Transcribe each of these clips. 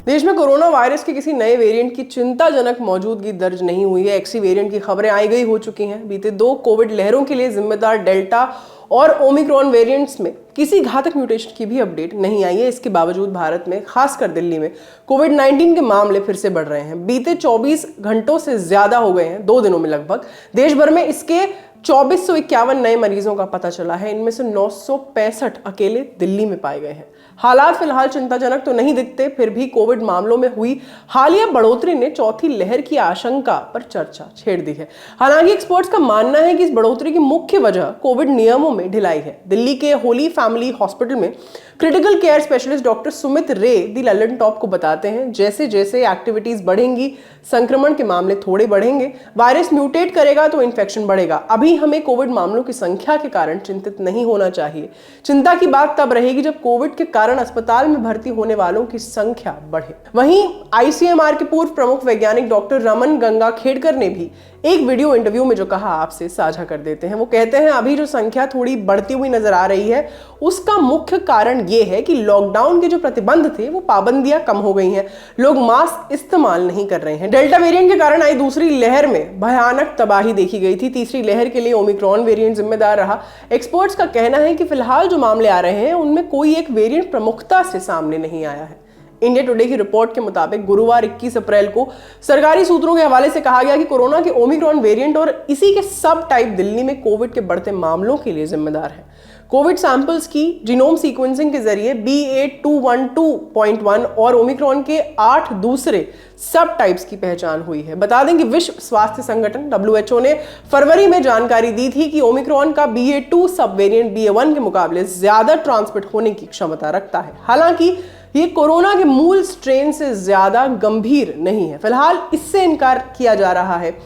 देश में corona virus के किसी नए वेरिएंट की चिंताजनक मौजूदगी दर्ज नहीं हुई है। एक्सी वेरिएंट की खबरें आई गई हो चुकी हैं। बीते 2 कोविड लहरों के लिए जिम्मेदार डेल्टा और ओमिक्रॉन वेरिएंट्स में किसी घातक म्यूटेशन की भी अपडेट नहीं आई है। इसके बावजूद भारत में, खासकर दिल्ली में, कोविड-19 के मामले फिर से बढ़ रहे हैं। बीते 24 घंटों से ज्यादा हो गए हैं, 2 दिनों में लगभग। देश भर में इसके 2451 नए मरीजों का पता चला है। इनमें से 965 अकेले दिल्ली में पाए गए हैं। हालात फिलहाल चिंताजनक तो नहीं दिखते, फिर भी कोविड मामलों में हुई हालिया बढ़ोतरी ने चौथी लहर की आशंका पर चर्चा छेड़ दी है। हालांकि एक्सपर्ट्स का मानना है कि इस बढ़ोतरी की मुख्य वजह कोविड नियमों में ढिलाई है। दिल्ली के होली फैमिली हॉस्पिटल में critical care specialist doctor Sumit रे दी ललन टॉप को बताते हैं, जैसे जैसे एक्टिविटीज बढ़ेंगी, संक्रमण के मामले थोड़े बढ़ेंगे, वायरस म्यूटेट करेगा तो इन्फेक्शन बढ़ेगा। अभी हमें कोविड मामलों की संख्या के कारण चिंतित नहीं होना चाहिए। चिंता की बात तब रहेगी जब कोविड के कारण अस्पताल में भर्ती होने वालों की संख्या बढ़े। वहीं आईसीएमआर के पूर्व प्रमुख वैज्ञानिक डॉक्टर रमन गंगाखेड़कर ने भी एक वीडियो इंटरव्यू में जो कहा, आपसे साझा कर देते हैं। वो कहते हैं, अभी जो संख्या थोड़ी बढ़ती हुई नजर आ रही है, उसका मुख्य कारण ये है कि लॉकडाउन के जो प्रतिबंध थे वो पाबंदियां कम हो गई हैं। लोग मास्क इस्तेमाल नहीं कर रहे हैं। डेल्टा वेरिएंट के कारण आई दूसरी लहर में भयानक तबाही देखी गई थी। तीसरी लहर के लिए ओमिक्रॉन वेरिएंट जिम्मेदार रहा। एक्सपर्ट्स का कहना है कि फिलहाल जो मामले आ रहे हैं उनमें कोई एक वेरिएंट प्रमुखता से सामने नहीं आया है। इंडिया टुडे की रिपोर्ट के मुताबिक गुरुवार 21 अप्रैल को सरकारी सूत्रों के हवाले से कहा गया कि कोरोना के ओमिक्रॉन वेरिएंट और इसी के सब टाइप दिल्ली में कोविड के बढ़ते मामलों के लिए जिम्मेदार है। कोविड सैंपल्स की जीनोम सीक्वेंसिंग के जरिए BA.212.1 और ओमिक्रॉन के 8 दूसरे सब टाइप्स की पहचान हुई है। बता दें कि विश्व स्वास्थ्य संगठन WHO ने फरवरी में जानकारी दी थी कि ओमिक्रॉन का BA.2 सब वेरिएंट BA.1 के मुकाबले ज्यादा ट्रांसमिट होने की क्षमता रखता है। हालांकि ये कोरोना के मूल स्ट्रेन से ज्यादा गंभीर नहीं है। फिलहाल इससे इनकार किया जा रहा है।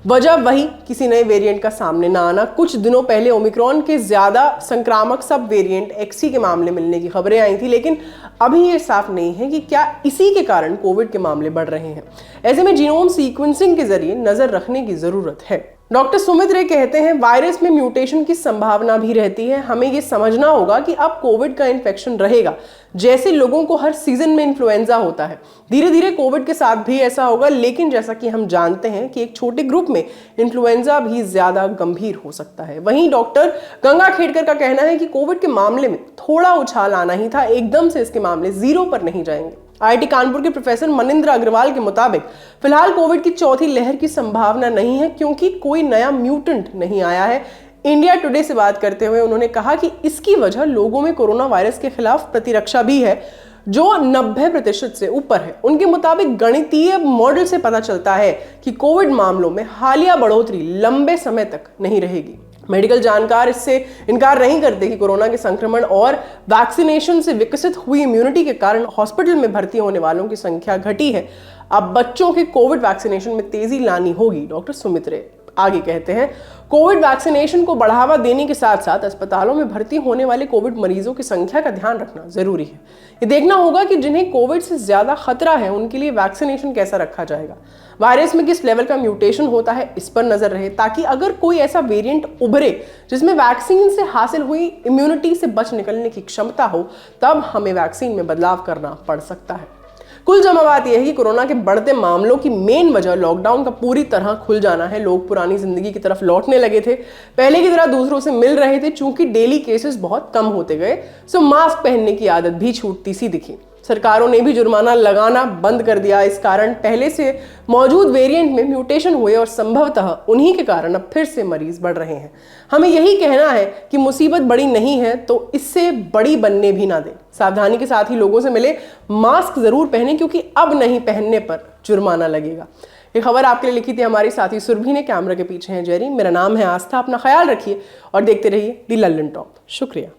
वजह वही किसी नए वेरिएंट का सामने ना आना। कुछ दिनों पहले ओमिक्रॉन के ज्यादा संक्रामक सब वेरिएंट XE के मामले मिलने की खबरें आई थी, लेकिन अभी ये साफ नहीं है कि क्या इसी के कारण कोविड के मामले बढ़ रहे हैं। ऐसे में जीनोम सीक्वेंसिंग के जरिए नजर रखने की जरूरत है। डॉक्टर सुमित रे कहते हैं, वायरस में म्यूटेशन की संभावना भी रहती है। हमें यह समझना होगा कि अब कोविड का इन्फेक्शन रहेगा, जैसे लोगों को हर सीजन में इन्फ्लुएंजा होता है। धीरे धीरे कोविड के साथ भी ऐसा होगा, लेकिन जैसा कि हम जानते हैं कि एक छोटे ग्रुप में इन्फ्लुएंजा भी ज्यादा गंभीर हो सकता है। वहीं डॉक्टर गंगाखेड़कर का कहना है कि कोविड के मामले में थोड़ा उछाल आना ही था, एकदम से इसके मामले 0 पर नहीं जाएंगे। IIT कानपुर के प्रोफेसर मनिंद्र अग्रवाल के मुताबिक फिलहाल कोविड की चौथी लहर की संभावना नहीं है, क्योंकि कोई नया म्यूटेंट नहीं आया है। इंडिया टुडे से बात करते हुए उन्होंने कहा कि इसकी वजह लोगों में कोरोना वायरस के खिलाफ प्रतिरक्षा भी है, जो 90% से ऊपर है। उनके मुताबिक गणितीय मॉडल से पता चलता है कि कोविड मामलों में हालिया बढ़ोतरी लंबे समय तक नहीं रहेगी। मेडिकल जानकार इससे इनकार नहीं करते कि कोरोना के संक्रमण और वैक्सीनेशन से विकसित हुई इम्यूनिटी के कारण हॉस्पिटल में भर्ती होने वालों की संख्या घटी है। अब बच्चों के कोविड वैक्सीनेशन में तेजी लानी होगी। डॉक्टर सुमित रे आगे कहते हैं, कोविड वैक्सीनेशन को बढ़ावा देने के साथ साथ अस्पतालों में भर्ती होने वाले कोविड मरीजों की संख्या का ध्यान रखना जरूरी है। ये देखना होगा कि जिन्हें कोविड से ज्यादा खतरा है उनके लिए वैक्सीनेशन कैसा रखा जाएगा, वायरस में किस लेवल का म्यूटेशन होता है, इस पर नजर रहे, ताकि अगर कोई ऐसा वेरिएंट उभरे जिसमें वैक्सीन से हासिल हुई इम्यूनिटी से बच निकलने की क्षमता हो, तब हमें वैक्सीन में बदलाव करना पड़ सकता है। कुल जमा बात यह है कि कोरोना के बढ़ते मामलों की मेन वजह लॉकडाउन का पूरी तरह खुल जाना है। लोग पुरानी जिंदगी की तरफ लौटने लगे थे, पहले की तरह दूसरों से मिल रहे थे। चूंकि डेली केसेस बहुत कम होते गए, सो मास्क पहनने की आदत भी छूटती सी दिखी। सरकारों ने भी जुर्माना लगाना बंद कर दिया। इस कारण पहले से मौजूद वेरिएंट में म्यूटेशन हुए और संभवतः उन्हीं के कारण अब फिर से मरीज बढ़ रहे हैं। हमें यही कहना है कि मुसीबत बड़ी नहीं है तो इससे बड़ी बनने भी ना दें। सावधानी के साथ ही लोगों से मिले, मास्क जरूर पहने, क्योंकि अब नहीं पहनने पर जुर्माना लगेगा। ये खबर आपके लिए लिखी थी हमारी साथी सुरभि ने। कैमरा के पीछे हैं जेरी। मेरा नाम है आस्था। अपना ख्याल रखिए और देखते रहिए दी ललन टॉप। शुक्रिया।